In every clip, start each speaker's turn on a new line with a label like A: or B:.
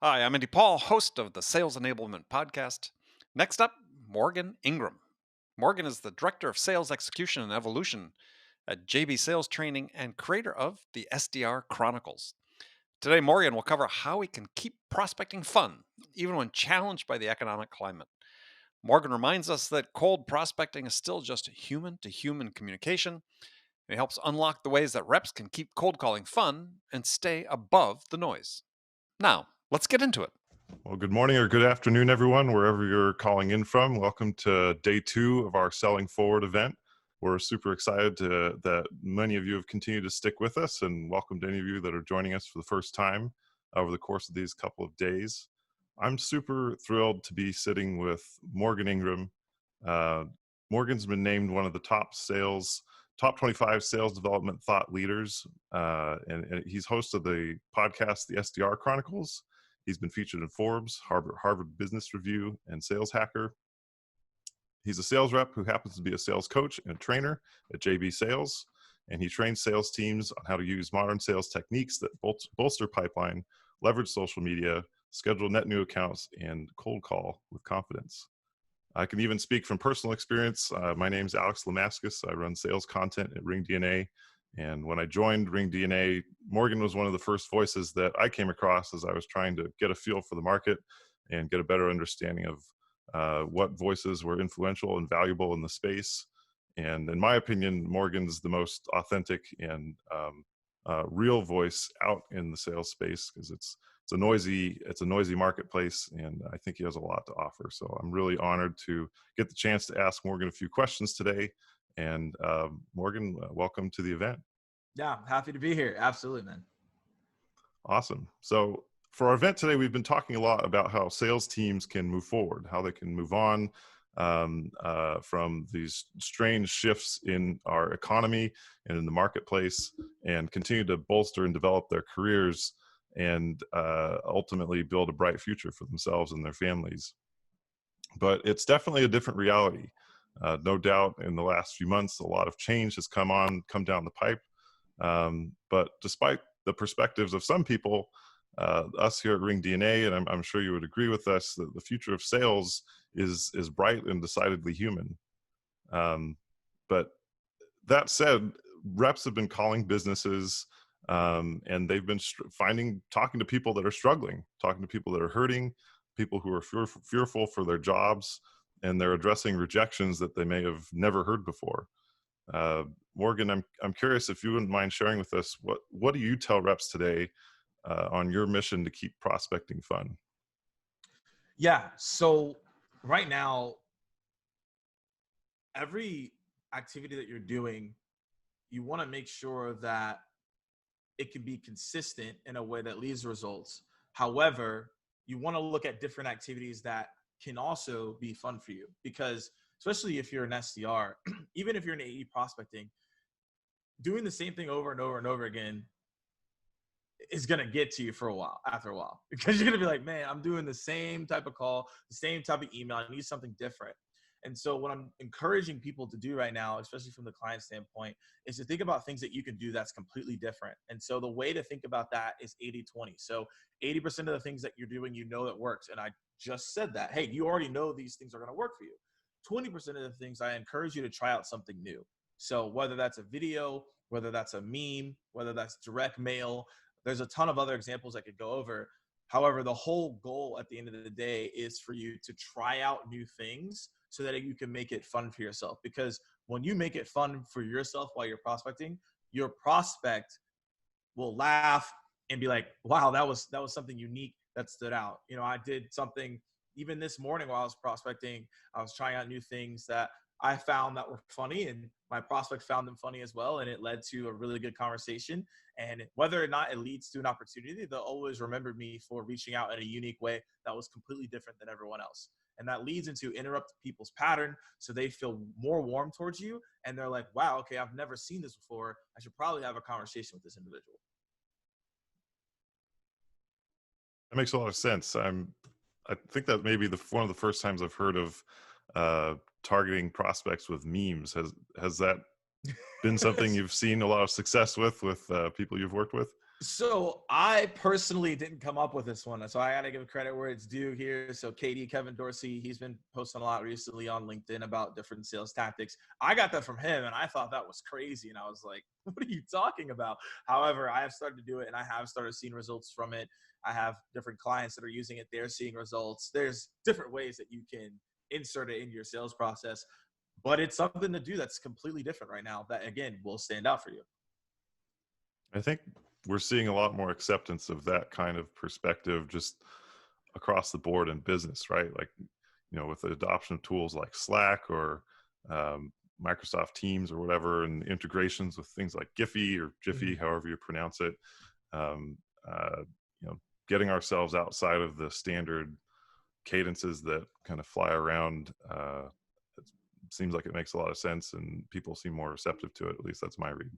A: Hi, I'm Andy Paul, host of the Sales Enablement Podcast. Next up, Morgan Ingram. Morgan is the Director of Sales Execution and Evolution at JB Sales Training and creator of the SDR Chronicles. Today, Morgan will cover how we can keep prospecting fun, even when challenged by the economic climate. Morgan reminds us that cold prospecting is still just human to human communication. It helps unlock the ways that reps can keep cold calling fun and stay above the noise. Now, let's get into it.
B: Well, good morning or good afternoon, everyone, wherever you're calling in from. Welcome to day 2 of our Selling Forward event. We're super excited that many of you have continued to stick with us, and welcome to any of you that are joining us for the first time over the course of these couple of days. I'm super thrilled to be sitting with Morgan Ingram. Uh, Morgan's been named one of the top 25 sales development thought leaders, and he's host of the podcast, the SDR Chronicles. He's been featured in Forbes, Harvard Business Review, and Sales Hacker. He's a sales rep who happens to be a sales coach and trainer at JB Sales, and he trains sales teams on how to use modern sales techniques that bolster pipeline, leverage social media, schedule net new accounts, and cold call with confidence. I can even speak from personal experience. My name's Alex Lamascus. I run sales content at Ring DNA. And when I joined Ring DNA, Morgan was one of the first voices that I came across as I was trying to get a feel for the market and get a better understanding of what voices were influential and valuable in the space. And in my opinion, Morgan's the most authentic and real voice out in the sales space, because it's a noisy marketplace, and I think he has a lot to offer. So I'm really honored to get the chance to ask Morgan a few questions today. And Morgan, welcome to the event.
C: Yeah, happy to be here. Absolutely, man.
B: Awesome. So for our event today, we've been talking a lot about how sales teams can move forward, how they can move on from these strange shifts in our economy and in the marketplace, and continue to bolster and develop their careers and ultimately build a bright future for themselves and their families. But it's definitely a different reality. No doubt in the last few months, a lot of change has come down the pipe. But despite the perspectives of some people, us here at Ring DNA, and I'm sure you would agree with us, that the future of sales is bright and decidedly human. But that said, reps have been calling businesses, and they've been talking to people that are struggling, talking to people that are hurting, people who are fearful for their jobs, and they're addressing rejections that they may have never heard before. Morgan, I'm curious if you wouldn't mind sharing with us what do you tell reps today on your mission to keep prospecting fun?
C: Yeah. So right now, every activity that you're doing, you want to make sure that it can be consistent in a way that leads results. However, you want to look at different activities that can also be fun for you, because especially if you're an SDR, even if you're an AE prospecting, doing the same thing over and over and over again is going to get to you for a while, after a while, because you're going to be like, man, I'm doing the same type of call, the same type of email. I need something different. And so what I'm encouraging people to do right now, especially from the client standpoint, is to think about things that you can do that's completely different. And so the way to think about that is 80-20. So 80% of the things that you're doing, that works. And I just said that, hey, you already know these things are going to work for you. 20% of the things, I encourage you to try out something new. So whether that's a video, whether that's a meme, whether that's direct mail, there's a ton of other examples I could go over. However, the whole goal at the end of the day is for you to try out new things so that you can make it fun for yourself. Because when you make it fun for yourself while you're prospecting, your prospect will laugh and be like, wow, that was something unique that stood out. I did something even this morning while I was prospecting. I was trying out new things that I found that were funny, and my prospect found them funny as well. And it led to a really good conversation. And whether or not it leads to an opportunity, they'll always remember me for reaching out in a unique way that was completely different than everyone else. And that leads into interrupt people's pattern, so they feel more warm towards you. And they're like, wow, okay, I've never seen this before. I should probably have a conversation with this individual.
B: That makes a lot of sense. I think that maybe one of the first times I've heard of targeting prospects with memes. Has that been something you've seen a lot of success with people you've worked with?
C: So I personally didn't come up with this one. So I got to give credit where it's due here. So Kevin Dorsey, he's been posting a lot recently on LinkedIn about different sales tactics. I got that from him and I thought that was crazy. And I was like, what are you talking about? However, I have started to do it and I have started seeing results from it. I have different clients that are using it. They're seeing results. There's different ways that you can insert it into your sales process, but it's something to do that's completely different right now that, again, will stand out for you.
B: I think we're seeing a lot more acceptance of that kind of perspective just across the board in business, right? Like, with the adoption of tools like Slack or Microsoft Teams or whatever, and integrations with things like Giphy or Jiffy, however you pronounce it, um, uh, getting ourselves outside of the standard cadences that kind of fly around. It seems like it makes a lot of sense, and people seem more receptive to it. At least that's my read.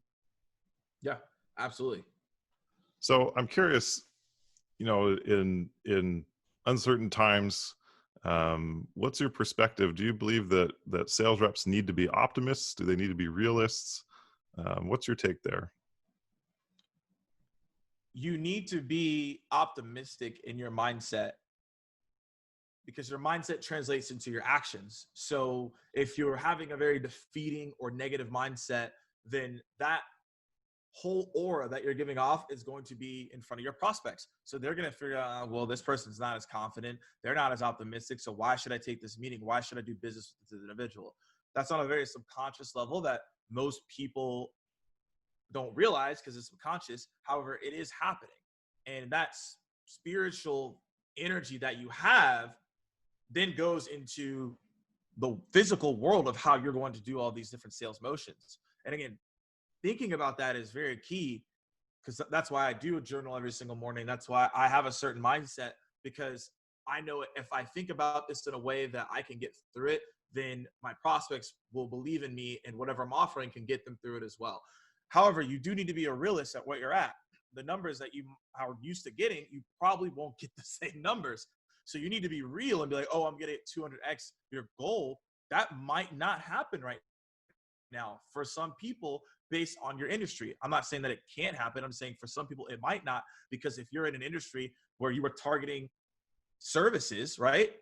C: Yeah, absolutely.
B: So I'm curious, in uncertain times, what's your perspective? Do you believe that sales reps need to be optimists? Do they need to be realists? What's your take there?
C: You need to be optimistic in your mindset because your mindset translates into your actions. So if you're having a very defeating or negative mindset, then that whole aura that you're giving off is going to be in front of your prospects. So they're going to figure out, well, this person's not as confident. They're not as optimistic. So why should I take this meeting? Why should I do business with this individual? That's on a very subconscious level that most people don't realize because it's subconscious. However, it is happening. And that's spiritual energy that you have then goes into the physical world of how you're going to do all these different sales motions. And again, thinking about that is very key because that's why I do a journal every single morning. That's why I have a certain mindset, because I know if I think about this in a way that I can get through it, then my prospects will believe in me and whatever I'm offering can get them through it as well. However, you do need to be a realist at what you're at. The numbers that you are used to getting, you probably won't get the same numbers. So you need to be real and be like, oh, I'm getting 200x your goal. That might not happen right now for some people based on your industry. I'm not saying that it can't happen. I'm saying for some people it might not, because if you're in an industry where you were targeting services, right?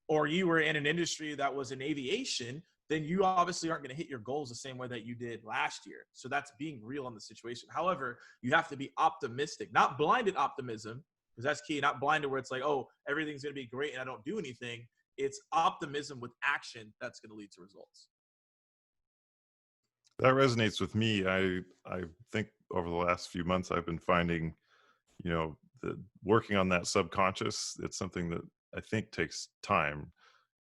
C: Or you were in an industry that was in aviation, then you obviously aren't going to hit your goals the same way that you did last year. So that's being real on the situation. However, you have to be optimistic, not blinded optimism, because that's key. Not blinded where it's like, oh, everything's going to be great and I don't do anything. It's optimism with action that's going to lead to results.
B: That resonates with me. I think over the last few months, I've been finding, that working on that subconscious, it's something that I think takes time.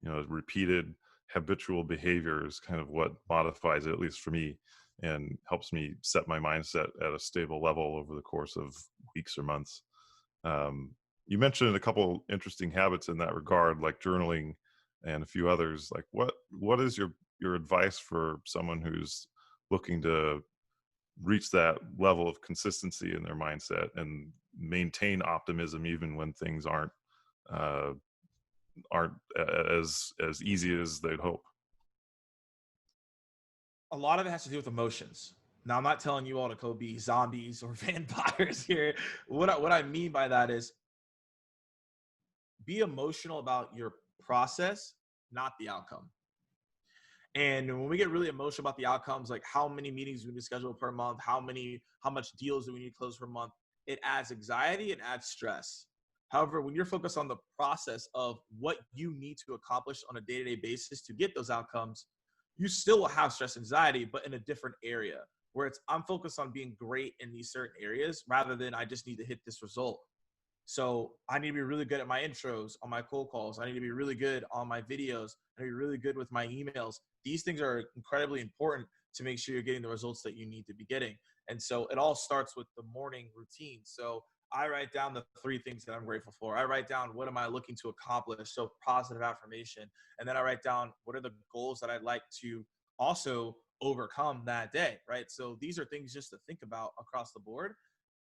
B: Repeated habitual behavior is kind of what modifies it, at least for me, and helps me set my mindset at a stable level over the course of weeks or months. You mentioned a couple interesting habits in that regard, like journaling and a few others. Like what is your advice for someone who's looking to reach that level of consistency in their mindset and maintain optimism even when things uh, aren't as easy as they'd hope?
C: A lot of it has to do with emotions. Now, I'm not telling you all to go be zombies or vampires here. What I mean by that is be emotional about your process, not the outcome. And when we get really emotional about the outcomes, like how many meetings we need to schedule per month, how much deals do we need to close per month, it adds anxiety and adds stress. However, when you're focused on the process of what you need to accomplish on a day-to-day basis to get those outcomes, you still will have stress and anxiety, but in a different area where it's I'm focused on being great in these certain areas rather than I just need to hit this result. So I need to be really good at my intros on my cold calls. I need to be really good on my videos. I need to be really good with my emails. These things are incredibly important to make sure you're getting the results that you need to be getting. And so it all starts with the morning routine. So I write down the 3 things that I'm grateful for. I write down what am I looking to accomplish, so positive affirmation. And then I write down what are the goals that I'd like to also overcome that day, right? So these are things just to think about across the board.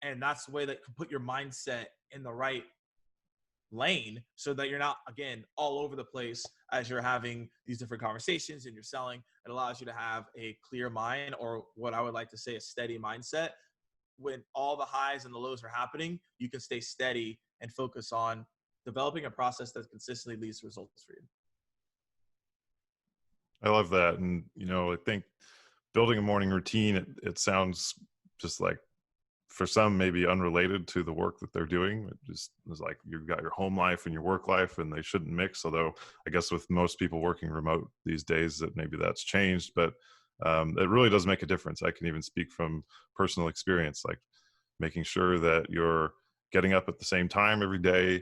C: And that's the way that can put your mindset in the right lane so that you're not, again, all over the place as you're having these different conversations and you're selling. It allows you to have a clear mind, or what I would like to say, a steady mindset, when all the highs and the lows are happening, you can stay steady and focus on developing a process that consistently leads to results for you.
B: I love that. And, I think building a morning routine, it sounds just like, for some, maybe unrelated to the work that they're doing. It just is like you've got your home life and your work life, and they shouldn't mix. Although I guess with most people working remote these days, that maybe that's changed. But it really does make a difference. I can even speak from personal experience, like making sure that you're getting up at the same time every day,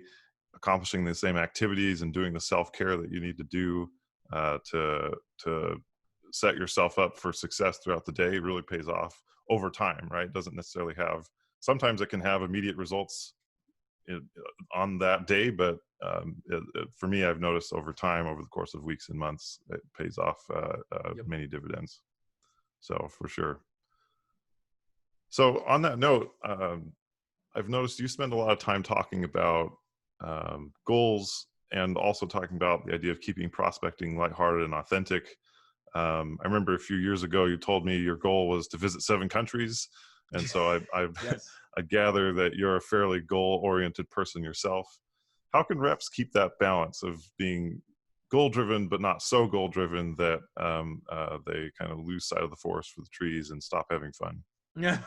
B: accomplishing the same activities, and doing the self-care that you need to do to set yourself up for success throughout the day really pays off over time, right? It doesn't necessarily have, sometimes it can have immediate results on that day, but for me, I've noticed over time, over the course of weeks and months, it pays off many dividends. So for sure. So on that note, I've noticed you spend a lot of time talking about goals, and also talking about the idea of keeping prospecting lighthearted and authentic. I remember a few years ago, you told me your goal was to visit 7 countries. And so
C: Yes.
B: I gather that you're a fairly goal-oriented person yourself. How can reps keep that balance of being goal-driven, but not so goal-driven that they kind of lose sight of the forest for the trees and stop having fun?
C: Yeah.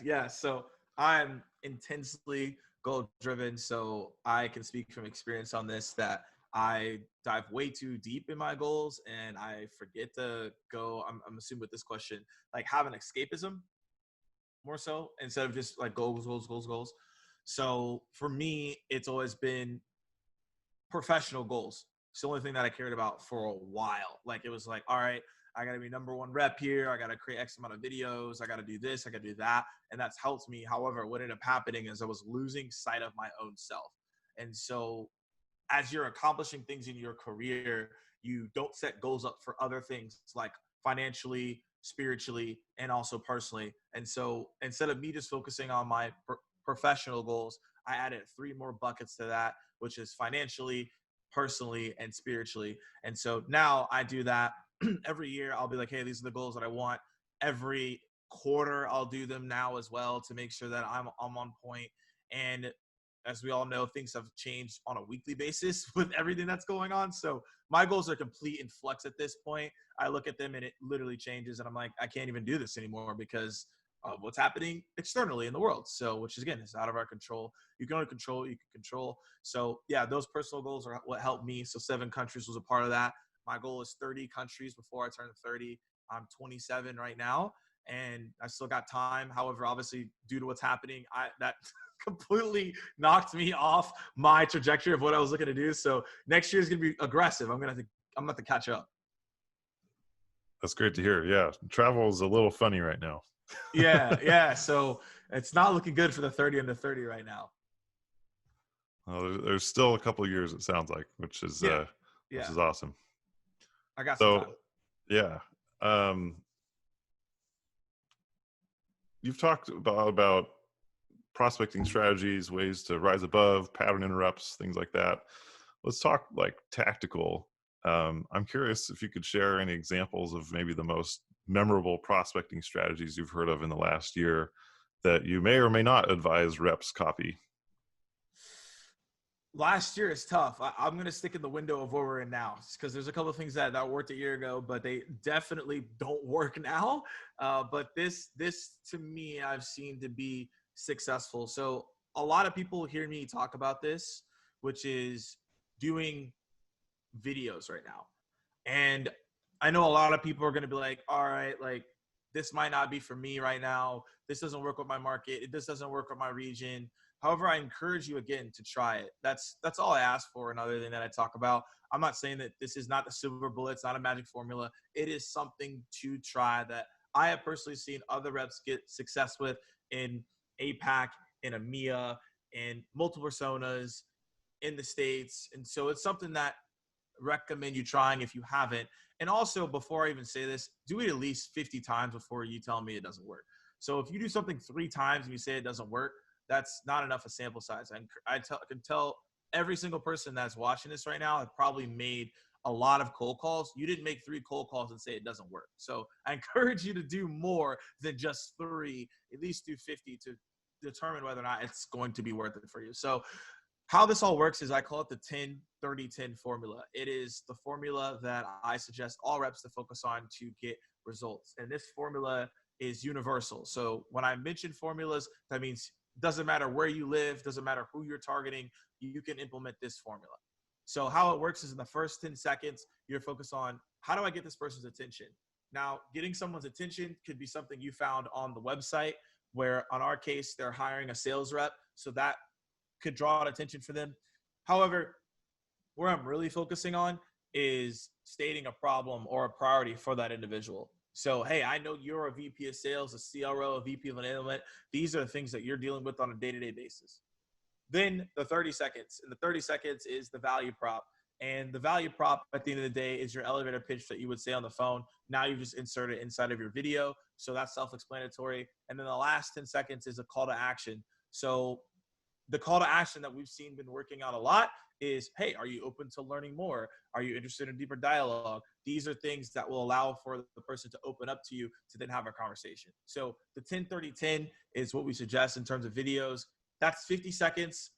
C: Yeah. So I'm intensely goal driven. So I can speak from experience on this, that I dive way too deep in my goals and I forget to go. I'm assuming with this question, like have an escapism more so instead of just like goals, goals, goals, goals. So for me, it's always been professional goals. It's the only thing that I cared about for a while. Like it was like, all right, I got to be number 1 rep here. I got to create X amount of videos. I got to do this. I got to do that. And that's helped me. However, what ended up happening is I was losing sight of my own self. And so as you're accomplishing things in your career, you don't set goals up for other things like financially, spiritually, and also personally. And so instead of me just focusing on my professional goals, I added 3 more buckets to that, which is financially, personally, and spiritually. And so now I do that every year. I'll be like, hey, these are the goals that I want. Every quarter, I'll do them now as well to make sure that I'm on point. And as we all know, things have changed on a weekly basis with everything that's going on. So my goals are complete in flux at this point. I look at them and it literally changes. And I'm like, I can't even do this anymore because of what's happening externally in the world. So, which is, again, is out of our control. You can only control what you can control. So yeah, those personal goals are what helped me. So 7 countries was a part of that. My goal is 30 countries before I turn 30. I'm 27 right now and I still got time. However, obviously due to what's happening, that completely knocked me off my trajectory of what I was looking to do. So next year is going to be aggressive. I'm going to have to catch up.
B: That's great to hear. Yeah. Travel is a little funny right now.
C: Yeah. So it's not looking good for the 30 under 30 right now.
B: Well, there's still a couple of years, it sounds like, which is awesome.
C: I got some time.
B: Yeah. You've talked about prospecting strategies, ways to rise above, pattern interrupts, things like that. Let's talk like tactical. I'm curious if you could share any examples of maybe the most memorable prospecting strategies you've heard of in the last year that you may or may not advise reps copy.
C: Last year is tough. I'm going to stick in the window of where we're in now because there's a couple of things that worked a year ago, but they definitely don't work now. But this to me, I've seen to be successful. So a lot of people hear me talk about this, which is doing videos right now. And I know a lot of people are going to be like, all right, like this might not be for me right now. This doesn't work with my market. This doesn't work with my region. However, I encourage you again to try it. That's all I ask for. Another thing that I talk about. I'm not saying that this is not the silver bullet. It's not a magic formula. It is something to try that I have personally seen other reps get success with in APAC, in EMEA, in multiple personas in the States. And so it's something that recommend you trying if you haven't. And also, before I even say this, do it at least 50 times before you tell me it doesn't work. So if you do something 3 times and you say it doesn't work, that's not enough a sample size. I can tell every single person that's watching this right now have probably made a lot of cold calls. You didn't make 3 cold calls and say it doesn't work. So I encourage you to do more than just 3, at least do 50 to determine whether or not it's going to be worth it for you. So how this all works is I call it the 10-30-10 formula. It is the formula that I suggest all reps to focus on to get results. And this formula is universal. So when I mention formulas, that means doesn't matter where you live, doesn't matter who you're targeting, you can implement this formula. So how it works is in the first 10 seconds, you're focused on how do I get this person's attention? Now, getting someone's attention could be something you found on the website, where on our case, they're hiring a sales rep. So that could draw attention for them. However, where I'm really focusing on is stating a problem or a priority for that individual. So, hey, I know you're a VP of sales, a CRO, a VP of enablement. These are the things that you're dealing with on a day-to-day basis. Then the 30 seconds. And the 30 seconds is the value prop. And the value prop at the end of the day is your elevator pitch that you would say on the phone. Now you just insert it inside of your video. So that's self-explanatory. And then the last 10 seconds is a call to action. So the call to action that we've seen been working out a lot is, hey, are you open to learning more? Are you interested in deeper dialogue? These are things that will allow for the person to open up to you to then have a conversation. So the 10-30-10 is what we suggest in terms of videos. That's 50 seconds.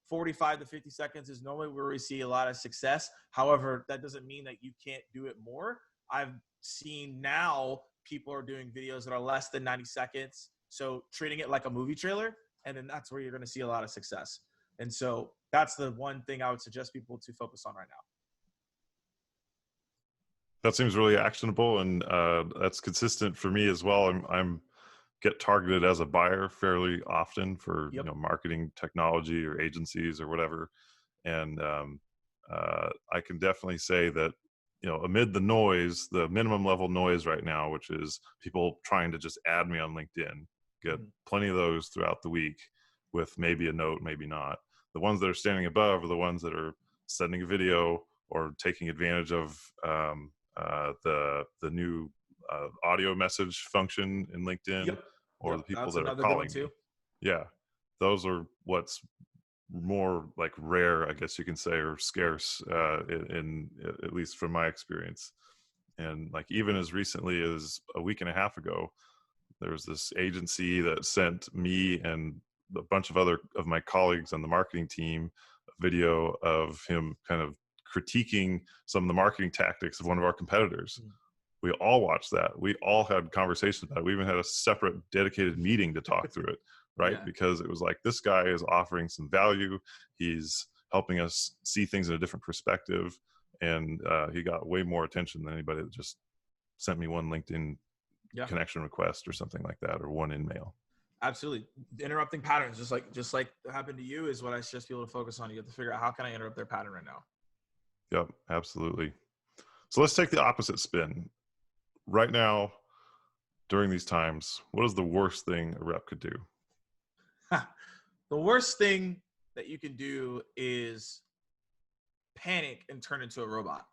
C: 45 to 50 seconds is normally where we see a lot of success. However, that doesn't mean that you can't do it more. I've seen now people are doing videos that are less than 90 seconds. So treating it like a movie trailer, and then that's where you're going to see a lot of success. And so that's the one thing I would suggest people to focus on right now.
B: That seems really actionable, and that's consistent for me as well. I'm get targeted as a buyer fairly often for marketing technology or agencies or whatever, and I can definitely say that amid the noise, the minimum level noise right now, which is people trying to just add me on LinkedIn, get plenty of those throughout the week with maybe a note, maybe not. The ones that are standing above are the ones that are sending a video or taking advantage of the new audio message function in LinkedIn, or the people that are calling me. Yeah, those are what's more like rare, I guess you can say, or scarce in at least from my experience. And like even as recently as a week and a half ago, there was this agency that sent me and a bunch of other of my colleagues on the marketing team a video of him kind of critiquing some of the marketing tactics of one of our competitors. We all watched that. We all had conversations about it. We even had a separate dedicated meeting to talk through it, right? Yeah. Because it was like, this guy is offering some value. He's helping us see things in a different perspective. And he got way more attention than anybody that just sent me one LinkedIn connection request or something like that, or one in-mail.
C: Absolutely. Interrupting patterns, just like happened to you, is what I suggest people to focus on. You have to figure out, how can I interrupt their pattern right now?
B: Yep, absolutely. So let's take the opposite spin. Right now, during these times, what is the worst thing a rep could do?
C: The worst thing that you can do is panic and turn into a robot.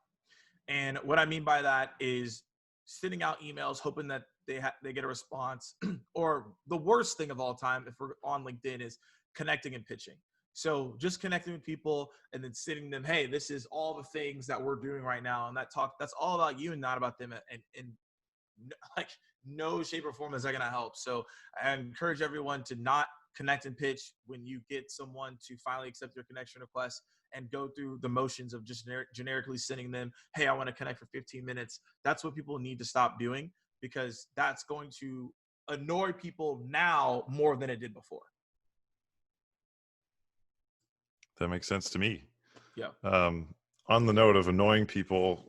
C: And what I mean by that is sending out emails, hoping that they get a response. Or the worst thing of all time, if we're on LinkedIn, is connecting and pitching. So just connecting with people and then sending them, hey, this is all the things that we're doing right now. And that's all about you and not about them. And like no shape or form is that going to help. So I encourage everyone to not connect and pitch when you get someone to finally accept your connection request, and go through the motions of just generically sending them, hey, I want to connect for 15 minutes. That's what people need to stop doing, because that's going to annoy people now more than it did before.
B: That makes sense to me.
C: Yeah.
B: On the note of annoying people,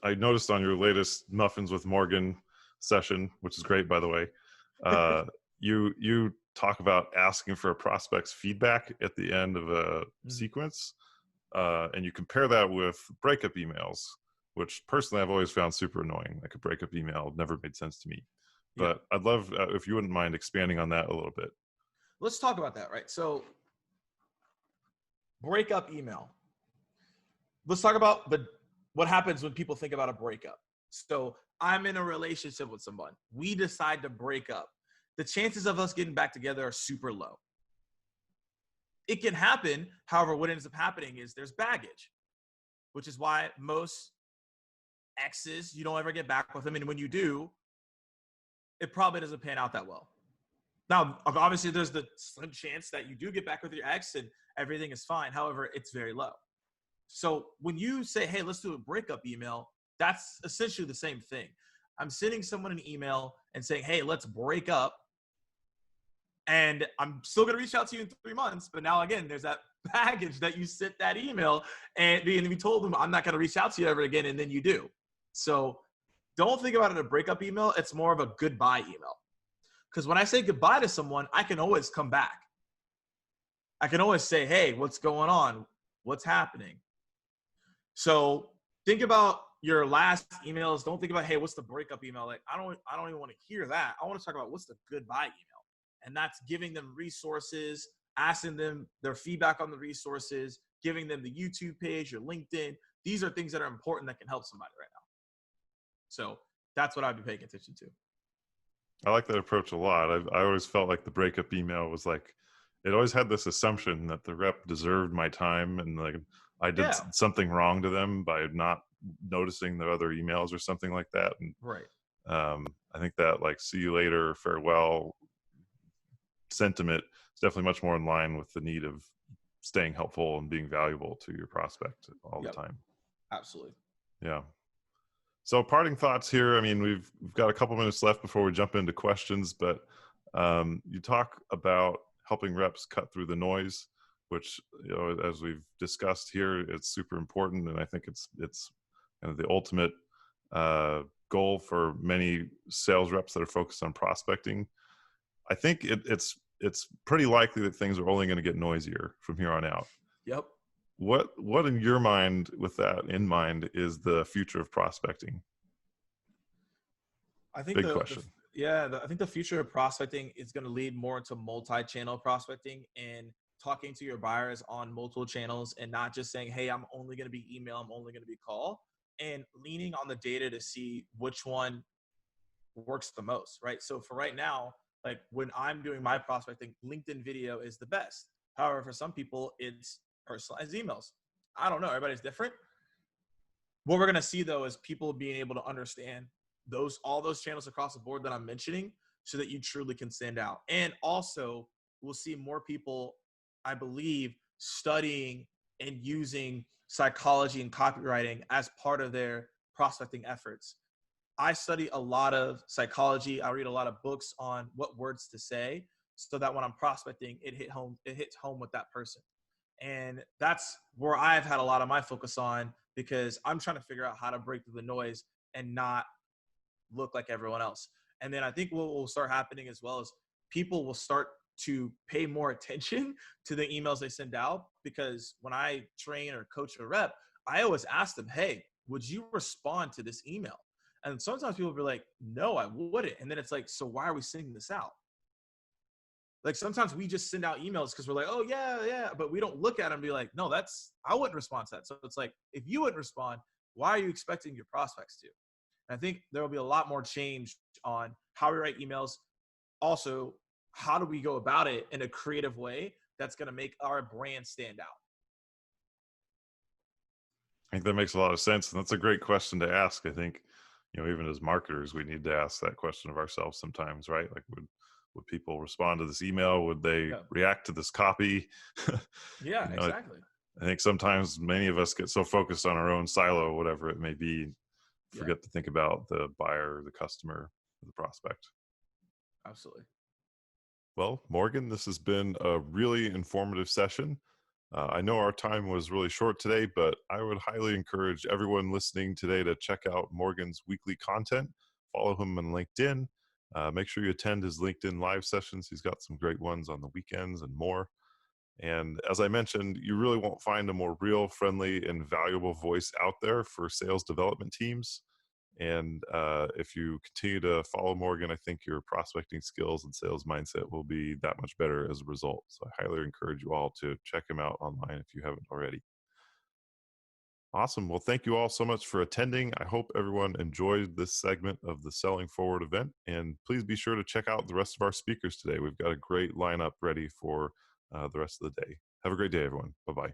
B: I noticed on your latest Muffins with Morgan session, which is great, by the way, you talk about asking for a prospect's feedback at the end of a sequence, and you compare that with breakup emails, which personally I've always found super annoying. Like a breakup email never made sense to me. But I'd love if you wouldn't mind expanding on that a little bit.
C: Let's talk about that, right? So breakup email. Let's talk about what happens when people think about a breakup. So I'm in a relationship with someone. We decide to break up. The chances of us getting back together are super low. It can happen. However, what ends up happening is there's baggage, which is why most X's, you don't ever get back with them. And when you do, it probably doesn't pan out that well. Now, obviously, there's the slim chance that you do get back with your ex and everything is fine. However, it's very low. So when you say, hey, let's do a breakup email, that's essentially the same thing. I'm sending someone an email and saying, hey, let's break up. And I'm still going to reach out to you in 3 months. But now, again, there's that baggage that you sent that email and we told them, I'm not going to reach out to you ever again. And then you do. So don't think about it as a breakup email. It's more of a goodbye email. Because when I say goodbye to someone, I can always come back. I can always say, hey, what's going on? What's happening? So think about your last emails. Don't think about, hey, what's the breakup email? Like, I don't even want to hear that. I want to talk about what's the goodbye email. And that's giving them resources, asking them their feedback on the resources, giving them the YouTube page, your LinkedIn. These are things that are important that can help somebody right now. So that's what I'd be paying attention to.
B: I like that approach a lot. I always felt like the breakup email was like, it always had this assumption that the rep deserved my time and like I did something wrong to them by not noticing the other emails or something like that. And
C: right.
B: I think that like see you later, farewell sentiment is definitely much more in line with the need of staying helpful and being valuable to your prospect all the time.
C: Absolutely.
B: Yeah. So parting thoughts here. I mean, we've got a couple minutes left before we jump into questions, but you talk about helping reps cut through the noise, which, you know, as we've discussed here, it's super important. And I think it's kind of the ultimate goal for many sales reps that are focused on prospecting. I think it's pretty likely that things are only going to get noisier from here on out.
C: Yep.
B: What in your mind, with that in mind, is the future of prospecting?
C: I think
B: Big question.
C: I think the future of prospecting is going to lead more into multi-channel prospecting and talking to your buyers on multiple channels and not just saying, hey, I'm only going to be email, I'm only going to be call, and leaning on the data to see which one works the most, right? So for right now, like when I'm doing my prospecting, LinkedIn video is the best. However, for some people, it's personalized emails. I don't know. Everybody's different. What we're going to see, though, is people being able to understand all those channels across the board that I'm mentioning so that you truly can stand out. And also, we'll see more people, I believe, studying and using psychology and copywriting as part of their prospecting efforts. I study a lot of psychology. I read a lot of books on what words to say so that when I'm prospecting, it hits home with that person. And that's where I've had a lot of my focus on, because I'm trying to figure out how to break through the noise and not look like everyone else. And then I think what will start happening as well is people will start to pay more attention to the emails they send out, because when I train or coach a rep, I always ask them, hey, would you respond to this email? And sometimes people will be like, no, I wouldn't. And then it's like, so why are we sending this out? Like sometimes we just send out emails because we're like, oh yeah, but we don't look at them and be like, no, I wouldn't respond to that. So it's like, if you wouldn't respond, why are you expecting your prospects to? And I think there will be a lot more change on how we write emails. Also, how do we go about it in a creative way that's going to make our brand stand out?
B: I think that makes a lot of sense. And that's a great question to ask. I think, you know, even as marketers, we need to ask that question of ourselves sometimes, right? Like, would people respond to this email? Would they react to this copy?
C: Yeah,
B: you know,
C: exactly.
B: I think sometimes many of us get so focused on our own silo, whatever it may be, forget to think about the buyer, the customer, the prospect.
C: Absolutely.
B: Well, Morgan, this has been a really informative session. I know our time was really short today, but I would highly encourage everyone listening today to check out Morgan's weekly content. Follow him on LinkedIn. Make sure you attend his LinkedIn live sessions. He's got some great ones on the weekends and more. And as I mentioned, you really won't find a more real, friendly, and valuable voice out there for sales development teams. And if you continue to follow Morgan, I think your prospecting skills and sales mindset will be that much better as a result. So I highly encourage you all to check him out online if you haven't already. Awesome. Well, thank you all so much for attending. I hope everyone enjoyed this segment of the Selling Forward event. And please be sure to check out the rest of our speakers today. We've got a great lineup ready for the rest of the day. Have a great day, everyone. Bye-bye.